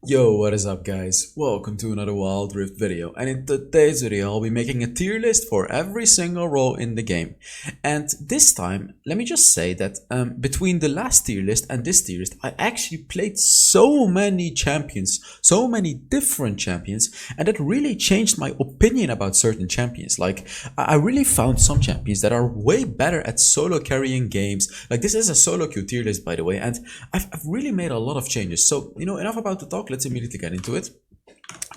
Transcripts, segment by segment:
Yo, what is up guys? Welcome to another Wild Rift video, and in today's video I'll be making a tier list for every single role in the game. And this time, let me just say that between the last tier list and this tier list, I actually played so many champions, so many different champions, and that really changed my opinion about certain champions. Like, I really found some champions that are way better at solo carrying games. Like, this is a solo queue tier list, by the way, and I've really made a lot of changes. So, enough about the talk. Let's immediately get into it.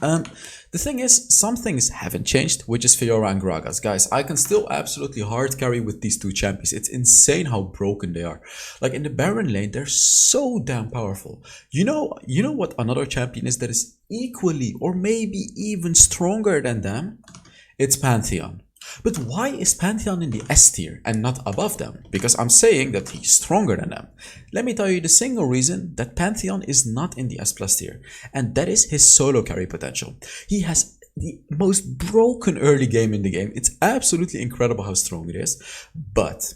The thing is, some things haven't changed, which is Fiora and Gragas. Guys, I can still absolutely hard carry with these two champions. It's insane how broken they are. Like, in the Baron lane, they're so damn powerful. You know what another champion is that is equally or maybe even stronger than them? It's Pantheon. But why is Pantheon in the S tier and not above them? Because I'm saying that he's stronger than them. Let me tell you the single reason that Pantheon is not in the S plus tier, and that is his solo carry potential. He has the most broken early game in the game. It's absolutely incredible how strong it is, but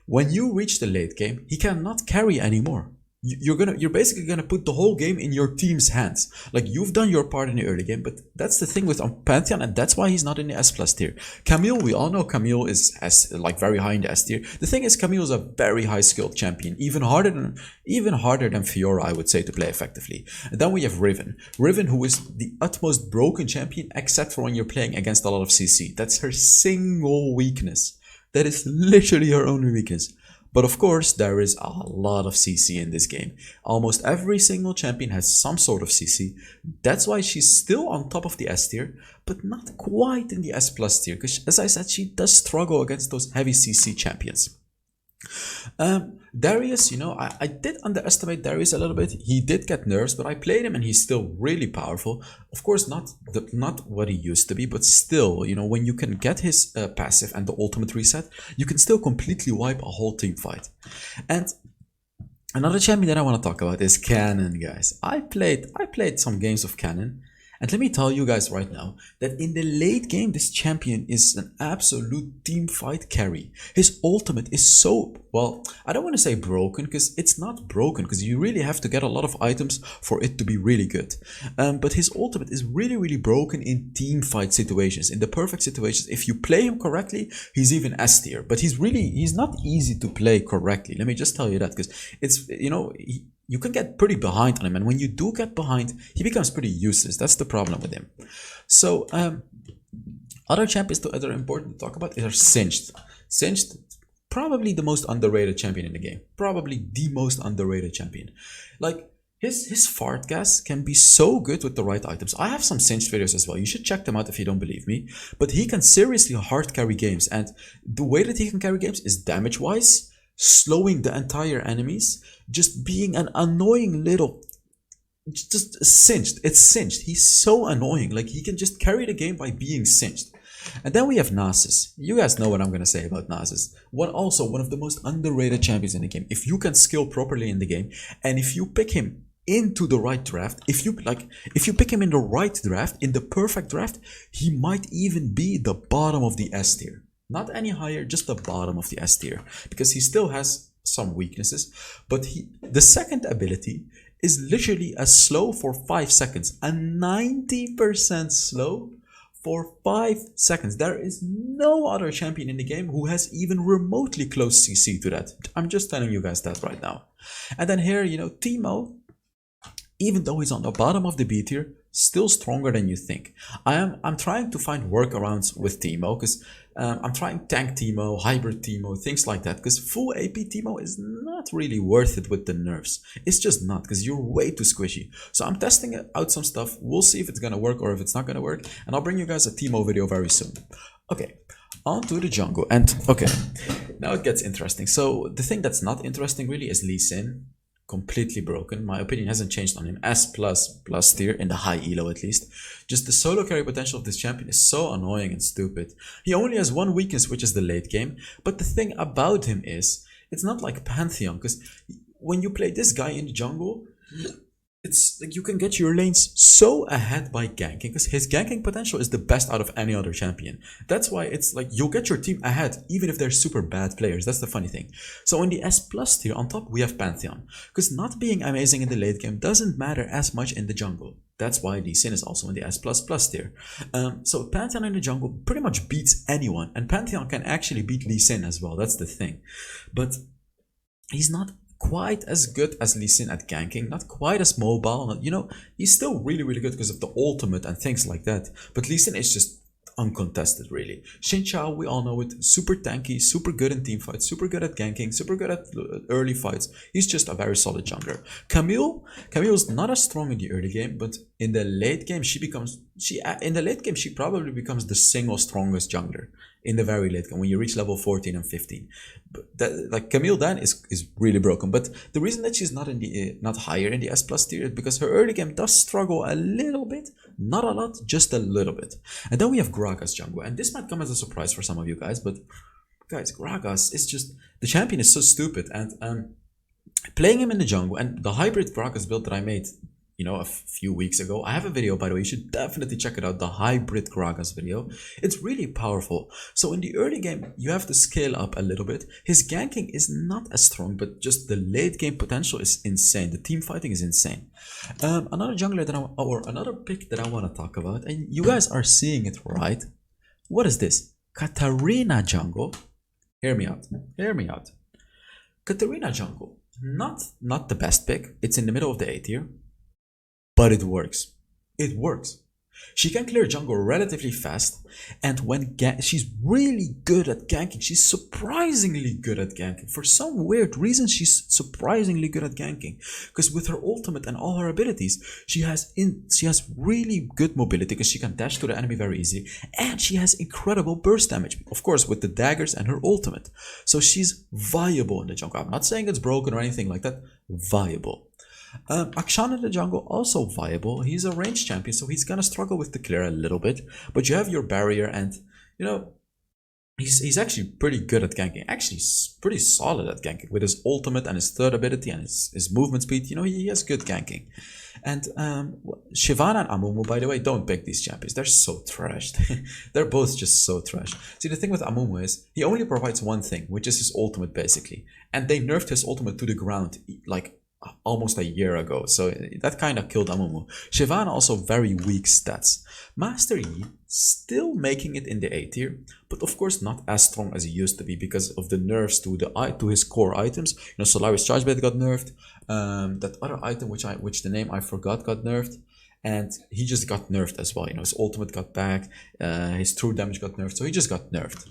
when you reach the late game, he cannot carry anymore. You're basically gonna put the whole game in your team's hands. Like, you've done your part in the early game, but that's the thing with Pantheon, and that's why he's not in the S plus tier. Camille, we all know Camille is like very high in the S tier. The thing is, Camille is a very high skilled champion, even harder than Fiora, I would say, to play effectively. And then we have Riven, who is the utmost broken champion, except for when you're playing against a lot of CC. That's her single weakness. That is literally her only weakness. But of course, there is a lot of CC in this game. Almost every single champion has some sort of CC. That's why she's still on top of the S tier, but not quite in the S plus tier, because as I said, she does struggle against those heavy CC champions. Darius, I did underestimate Darius a little bit. He did get nerfs, but I played him and he's still really powerful. Of course, not what he used to be, but still, when you can get his passive and the ultimate reset, you can still completely wipe a whole team fight. And another champion that I want to talk about is Cannon, guys. I played some games of Cannon. And let me tell you guys right now that in the late game, this champion is an absolute team fight carry. His ultimate is so, well, I don't want to say broken, because it's not broken, because you really have to get a lot of items for it to be really good. But his ultimate is really, really broken in team fight situations. In the perfect situations, if you play him correctly, he's even S tier. But he's not easy to play correctly. Let me just tell you that, because it's, you can get pretty behind on him, and when you do get behind, he becomes pretty useless. That's the problem with him. So other champions that are important to talk about are Singed. Singed, probably the most underrated champion in the game. Probably the most underrated champion. Like, his fart gas can be so good with the right items. I have some Singed videos as well. You should check them out if you don't believe me. But he can seriously hard carry games, and the way that he can carry games is damage wise, slowing the entire enemies, just being an annoying little, just singed. It's Singed. He's so annoying. Like, he can just carry the game by being Singed. And then we have Nasus. You guys know what I'm gonna say about Nasus. Also one of the most underrated champions in the game. If you can skill properly in the game, and if you pick him into the right draft, if you pick him in the right draft, in the perfect draft, he might even be the bottom of the S tier. Not any higher, just the bottom of the S tier, because he still has some weaknesses. But the second ability is literally a slow for 5 seconds, a 90% slow for 5 seconds. There is no other champion in the game who has even remotely close CC to that. I'm just telling you guys that right now. And then here, Teemo, even though he's on the bottom of the B tier, still stronger than you think. I'm trying to find workarounds with Teemo, because I'm trying tank Teemo, hybrid Teemo, things like that, because full AP Teemo is not really worth it with the nerfs. It's just not, because you're way too squishy. So I'm testing out some stuff. We'll see if it's gonna work or if it's not gonna work, and I'll bring you guys a Teemo video very soon. Okay, on to the jungle. And okay, now it gets interesting. So the thing that's not interesting really is Lee Sin. Completely broken. My opinion hasn't changed on him. S plus tier, in the high elo at least. Just the solo carry potential of this champion is so annoying and stupid. He only has one weakness, which is the late game. But the thing about him is, it's not like Pantheon, because when you play this guy in the jungle, it's like you can get your lanes so ahead by ganking, because his ganking potential is the best out of any other champion. That's why it's like you'll get your team ahead even if they're super bad players. That's the funny thing. So in the S plus tier on top we have Pantheon, because not being amazing in the late game doesn't matter as much in the jungle. That's why Lee Sin is also in the S plus tier. So Pantheon in the jungle pretty much beats anyone, and Pantheon can actually beat Lee Sin as well. That's the thing. But he's not quite as good as Lee Sin at ganking, not quite as mobile. You know, he's still really good because of the ultimate and things like that. But Lee Sin is just uncontested, really. Xin Chao, we all know it, super tanky, super good in team fights, super good at ganking, super good at early fights. He's just a very solid jungler. Camille's not as strong in the early game, but in the late game she probably becomes the single strongest jungler in the very late game when you reach level 14 and 15. But that, like, Camille then is really broken. But the reason that she's not in the not higher in the S plus tier is because her early game does struggle a little bit, not a lot, just a little bit. And then we have Gragas jungle, and this might come as a surprise for some of you guys, but guys, Gragas is just, the champion is so stupid. And playing him in the jungle, and the hybrid Gragas build that I made, you know, a few weeks ago. I have a video, by the way, you should definitely check it out, the hybrid Gragas video. It's really powerful. So in the early game, you have to scale up a little bit. His ganking is not as strong, but just the late game potential is insane. The team fighting is insane. Another jungler that another pick that I want to talk about, and you guys are seeing it right. What is this? Katarina jungle. Hear me out. Hear me out. Katarina jungle. Not the best pick. It's in the middle of the A tier. But it works. It works. She can clear jungle relatively fast, and when she's really good at ganking. She's surprisingly good at ganking. For some weird reason, she's surprisingly good at ganking. Because with her ultimate and all her abilities, she has really good mobility because she can dash to the enemy very easily, and she has incredible burst damage. Of course, with the daggers and her ultimate. So she's viable in the jungle. I'm not saying it's broken or anything like that. Viable. Akshan in the jungle, also viable. He's a range champion, so he's gonna struggle with the clear a little bit. But you have your barrier, and you know, he's actually pretty good at ganking. Actually, pretty solid at ganking with his ultimate and his third ability and his movement speed. You know, he has good ganking. And Shyvana and Amumu, by the way, don't pick these champions. They're so trashed. They're both just so trash. See, the thing with Amumu is he only provides one thing, which is his ultimate, basically. And they nerfed his ultimate to the ground, like, almost a year ago, so that kind of killed Amumu. Shyvana also very weak stats. Master Yi still making it in the A tier, but of course not as strong as he used to be because of the nerfs to his core items. You know, Solaris Charge Blade got nerfed. That other item which the name I forgot got nerfed, and he just got nerfed as well. You know, his ultimate got back, his true damage got nerfed, so he just got nerfed.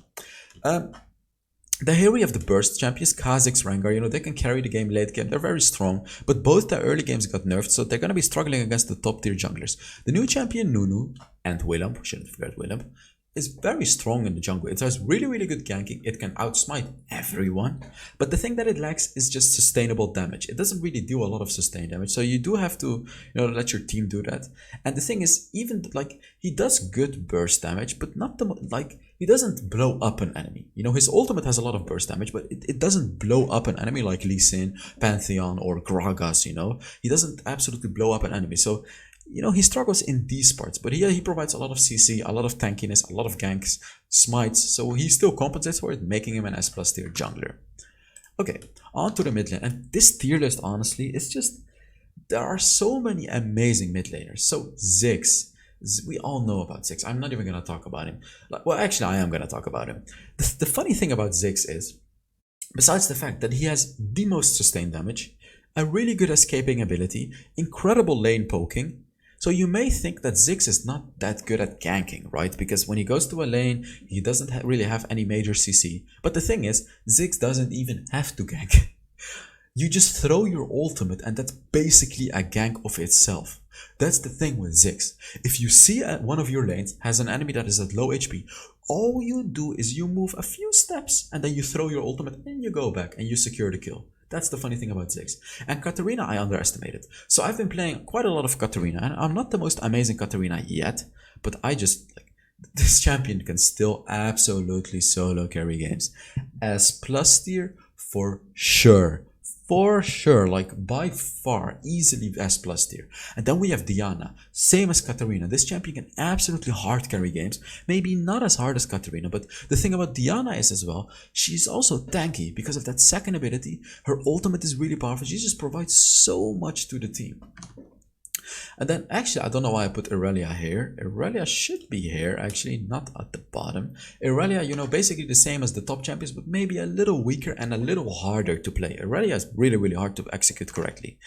The hero of the burst champions, Kha'Zix, Rengar, you know, they can carry the game late game. They're very strong, but both their early games got nerfed, so they're going to be struggling against the top tier junglers. The new champion, Nunu, and Willem, shouldn't forget Willem, is very strong in the jungle. It has really good ganking. It can outsmite everyone, but the thing that it lacks is just sustainable damage. It doesn't really do a lot of sustained damage, so you do have to, you know, let your team do that. And the thing is, even like he does good burst damage, but not the like he doesn't blow up an enemy. You know, his ultimate has a lot of burst damage, but it doesn't blow up an enemy like Lee Sin, Pantheon, or Gragas. You know, he doesn't absolutely blow up an enemy. So, you know, he struggles in these parts, but he provides a lot of CC, a lot of tankiness, a lot of ganks, smites, so he still compensates for it, making him an S plus tier jungler. Okay, on to the mid lane, and this tier list, honestly, is just, there are so many amazing mid laners. So Ziggs, we all know about Ziggs. I'm not even going to talk about him. Well, actually, I am going to talk about him. The funny thing about Ziggs is, besides the fact that he has the most sustained damage, a really good escaping ability, incredible lane poking. So you may think that Ziggs is not that good at ganking, right? Because when he goes to a lane, he doesn't really have any major CC. But the thing is, Ziggs doesn't even have to gank. You just throw your ultimate, and that's basically a gank of itself. That's the thing with Ziggs. If you see one of your lanes has an enemy that is at low HP, all you do is you move a few steps, and then you throw your ultimate, and you go back, and you secure the kill. That's the funny thing about Ziggs. And Katarina I underestimated. So I've been playing quite a lot of Katarina, and I'm not the most amazing Katarina yet, but I just, like, this champion can still absolutely solo carry games. S plus tier for sure. for sure, like by far, easily S plus tier. And then we have Diana, same as Katarina. This champion can absolutely hard carry games, maybe not as hard as Katarina, but the thing about Diana is as well, she's also tanky because of that second ability. Her ultimate is really powerful. She just provides so much to the team. And then actually, I don't know why I put Irelia here. Irelia should be here, actually, not at the bottom. Irelia, you know, basically the same as the top champions, but maybe a little weaker and a little harder to play. Irelia is really, really hard to execute correctly.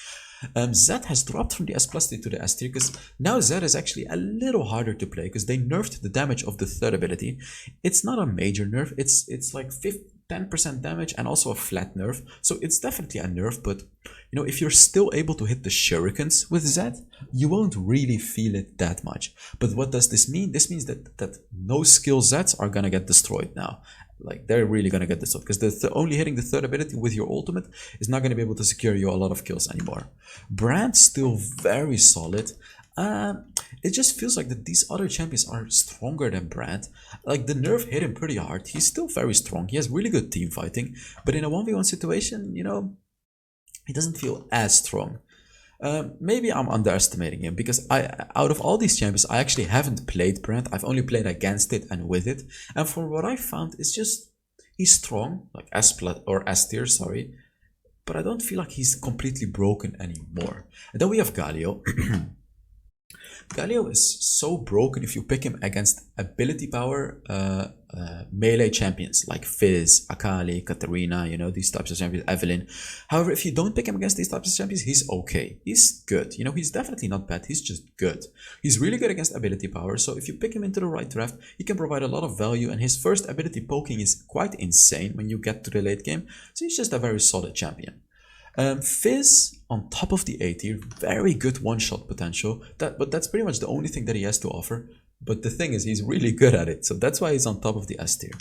Zed has dropped from the S plus tier to the S tier because now Zed is actually a little harder to play because they nerfed the damage of the third ability. It's not a major nerf, it's like 10% damage and also a flat nerf, so it's definitely a nerf, but you know, if you're still able to hit the shurikens with Zed, you won't really feel it that much. But what does this mean? This means that no skill Zeds are gonna get destroyed now. Like, they're really gonna get destroyed because only hitting the third ability with your ultimate is not gonna be able to secure you a lot of kills anymore. Brand's still very solid. It just feels like that these other champions are stronger than Brand. Like, the nerf hit him pretty hard. He's still very strong. He has really good team fighting, but in a 1v1 situation, you know, he doesn't feel as strong. Maybe I'm underestimating him because out of all these champions, I actually haven't played Brand. I've only played against it and with it, and for what I found, it's just he's strong, like S plus or S tier, sorry, but I don't feel like he's completely broken anymore. And then we have Galio. Galio is so broken if you pick him against ability power melee champions like Fizz, Akali, Katarina, you know, these types of champions, Evelyn. However, if you don't pick him against these types of champions, he's okay. He's good. You know, he's definitely not bad. He's just good. He's really good against ability power. So if you pick him into the right draft, he can provide a lot of value. And his first ability poking is quite insane when you get to the late game. So he's just a very solid champion. Fizz on top of the A tier, very good one-shot potential, but that's pretty much the only thing that he has to offer. But the thing is, he's really good at it, so that's why he's on top of the S tier.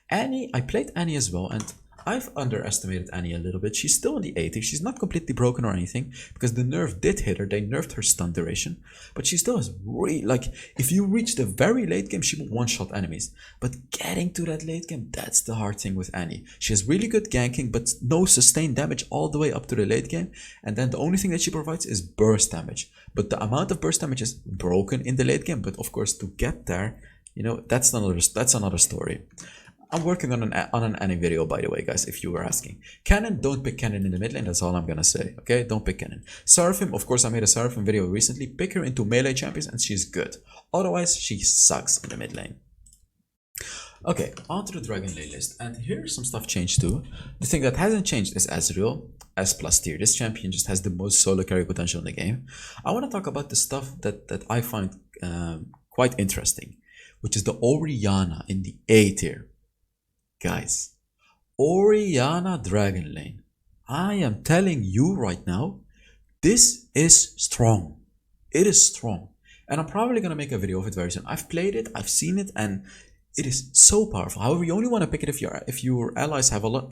Annie, I played Annie as well, and I've underestimated Annie a little bit. She's still in the A tier. She's not completely broken or anything because the nerf did hit her. They nerfed her stun duration, but she still has really, like, if you reach the very late game, she will one-shot enemies. But getting to that late game, that's the hard thing with Annie. She has really good ganking, but no sustained damage all the way up to the late game. And then the only thing that she provides is burst damage. But the amount of burst damage is broken in the late game. But of course, to get there, you know, that's another story. I'm working on an Annie video, by the way, guys, if you were asking. Cannon, don't pick Cannon in the mid lane, that's all I'm gonna say, okay? Don't pick Cannon. Seraphim, of course, I made a Seraphim video recently. Pick her into melee champions and she's good. Otherwise, she sucks in the mid lane. Okay, on to the Dragon Lane list. And here's some stuff changed too. The thing that hasn't changed is Ezreal, S plus tier. This champion just has the most solo carry potential in the game. I want to talk about the stuff that I find quite interesting, which is the Orianna in the A tier. Guys, Orianna Dragon Lane. I am telling you right now, this is strong. It is strong. And I'm probably going to make a video of it very soon. I've played it, I've seen it, and it is so powerful. However, you only want to pick it if your allies have a lot.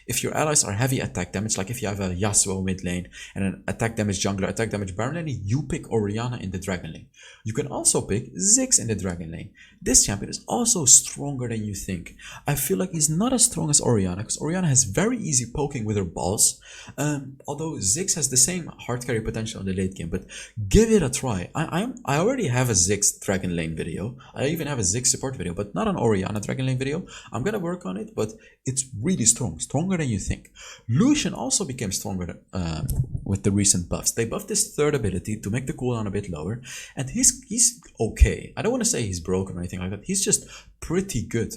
If your allies are heavy attack damage, like if you have a Yasuo mid lane and an attack damage jungler, attack damage baron lane, you pick Orianna in the Dragon Lane. You can also pick Ziggs in the Dragon Lane. This champion is also stronger than you think. I feel like he's not as strong as Orianna because Orianna has very easy poking with her balls. Although Ziggs has the same hard carry potential in the late game, but give it a try. I already have a Ziggs Dragon Lane video. I even have a Ziggs support video, but not an Orianna Dragon Lane video. I'm gonna work on it, but it's really strong, stronger than you think. Lucian also became stronger with the recent buffs. They buffed his third ability to make the cooldown a bit lower, and he's okay. I don't want to say he's broken or anything like that. He's just pretty good.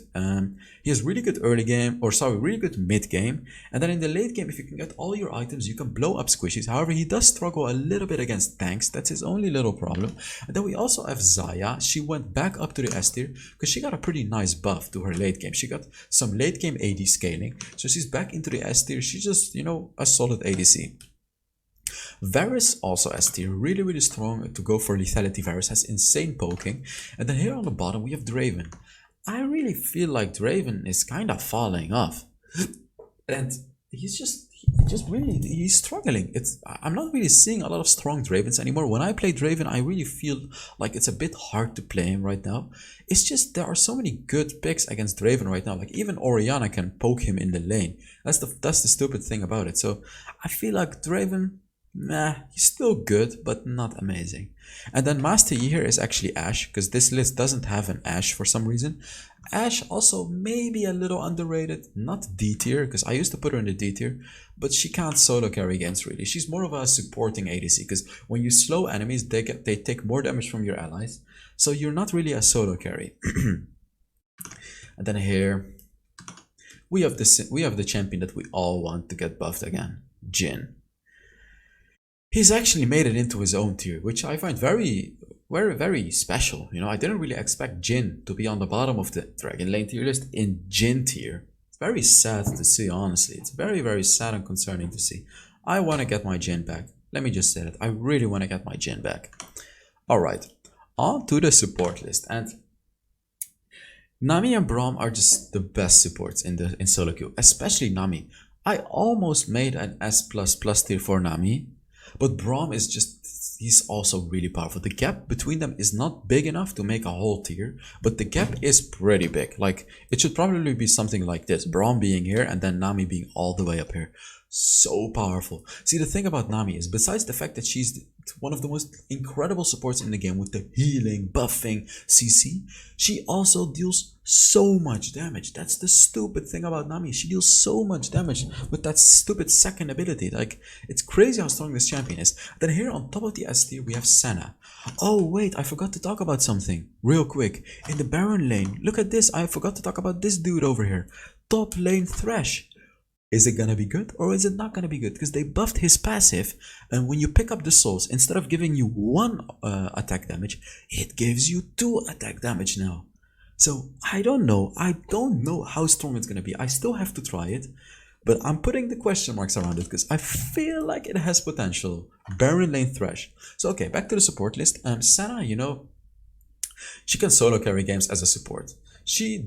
He has really good early game, or sorry, really good mid game, and then in the late game, if you can get all your items, you can blow up squishies. However, he does struggle a little bit against tanks. That's his only little problem. And then we also have Xayah. She went back up to the S tier because she got a pretty nice buff to her late game. She got some late game AD scaling, so she's back into the S tier. She's just, you know, a solid ADC. Varus also S tier, really, really strong to go for lethality. Varus has insane poking. And then here on the bottom, we have Draven. I really feel like Draven is kind of falling off. And he's just really he's struggling. I'm not really seeing a lot of strong Dravens anymore. When I play Draven, I really feel like it's a bit hard to play him right now. It's just there are so many good picks against Draven right now. Like even Orianna can poke him in the lane. That's the stupid thing about it. So I feel like Draven, nah, he's still good, but not amazing. And then Master Yi here is actually Ashe, because this list doesn't have an Ashe for some reason. Ashe also maybe a little underrated, not D tier, because I used to put her in the D tier, but she can't solo carry games really. She's more of a supporting ADC, because when you slow enemies, they take more damage from your allies, so you're not really a solo carry. And then here we have the champion that we all want to get buffed again, Jhin. He's actually made it into his own tier, which I find very, very special. You know, I didn't really expect Jhin to be on the bottom of the Dragon Lane tier list in Jhin tier. It's very sad to see, honestly. It's very, very sad and concerning to see. I want to get my Jhin back. Let me just say that. I really want to get my Jhin back. Alright, on to the support list. And Nami and Braum are just the best supports in solo queue, especially Nami. I almost made an S++ tier for Nami, but Braum is just, he's also really powerful. The gap between them is not big enough to make a whole tier, but the gap is pretty big. Like, it should probably be something like this. Braum being here and then Nami being all the way up here. So powerful. See, the thing about Nami is, besides the fact that she's one of the most incredible supports in the game with the healing, buffing, CC, she also deals so much damage. That's the stupid thing about Nami. She deals so much damage with that stupid second ability. Like, it's crazy how strong this champion is. Then here on top of the S tier, we have Senna. Oh wait, I forgot to talk about something real quick. In the Baron lane, look at this. I forgot to talk about this dude over here. Top lane Thresh. Is it gonna be good or is it not gonna be good? Because they buffed his passive, and when you pick up the souls, instead of giving you 1 attack damage, it gives you 2 attack damage now. So I don't know how strong it's gonna be. I still have to try it, but I'm putting the question marks around it because I feel like it has potential. Baron lane Thresh. So okay, back to the support list. Senna, you know, she can solo carry games as a support. She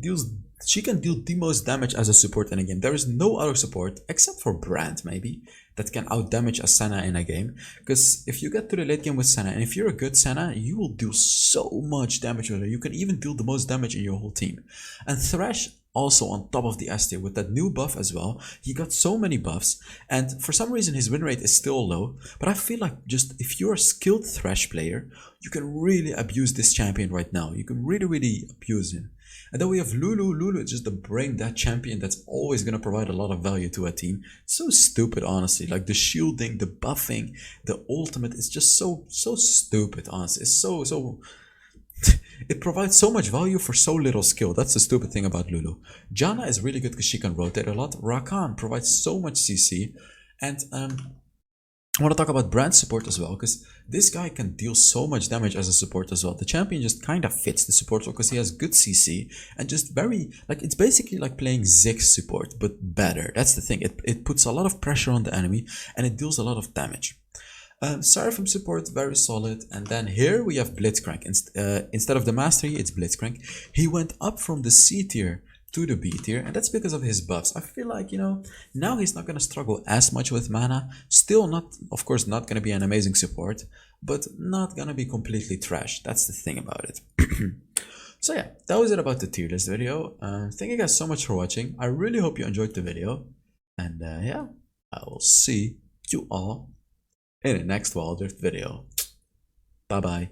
can deal the most damage as a support in a game. There is no other support, except for Brand maybe, that can outdamage a Senna in a game. Because if you get to the late game with Senna, and if you're a good Senna, you will deal so much damage with her. You can even deal the most damage in your whole team. And Thresh, also on top of the S tier with that new buff as well. He got so many buffs, and for some reason his win rate is still low, but I feel like just if you're a skilled Thresh player, you can really abuse this champion right now. You can really abuse him. And then we have Lulu. Lulu is just the brain dead champion that's always going to provide a lot of value to a team. It's so stupid, honestly. Like the shielding, the buffing, the ultimate is just so stupid, honestly. It's so it provides so much value for so little skill. That's the stupid thing about Lulu. Janna is really good because she can rotate a lot. Rakan provides so much CC. And I want to talk about Brand support as well, because this guy can deal so much damage as a support as well. The champion just kind of fits the support because he has good CC and just very, like, it's basically like playing Ziggs support, but better. That's the thing. It puts a lot of pressure on the enemy and it deals a lot of damage. Seraphim support, very solid. And then here we have Blitzcrank. Instead of the Mastery, it's Blitzcrank. He went up from the C tier to the B tier, and that's because of his buffs. I feel like, you know, now he's not going to struggle as much with mana. Still not, of course, not going to be an amazing support, but not going to be completely trash. That's the thing about it. So yeah, that was it about the tier list video. Thank you guys so much for watching. I really hope you enjoyed the video. And yeah, I will see you all in the next Wild Rift video. Bye bye.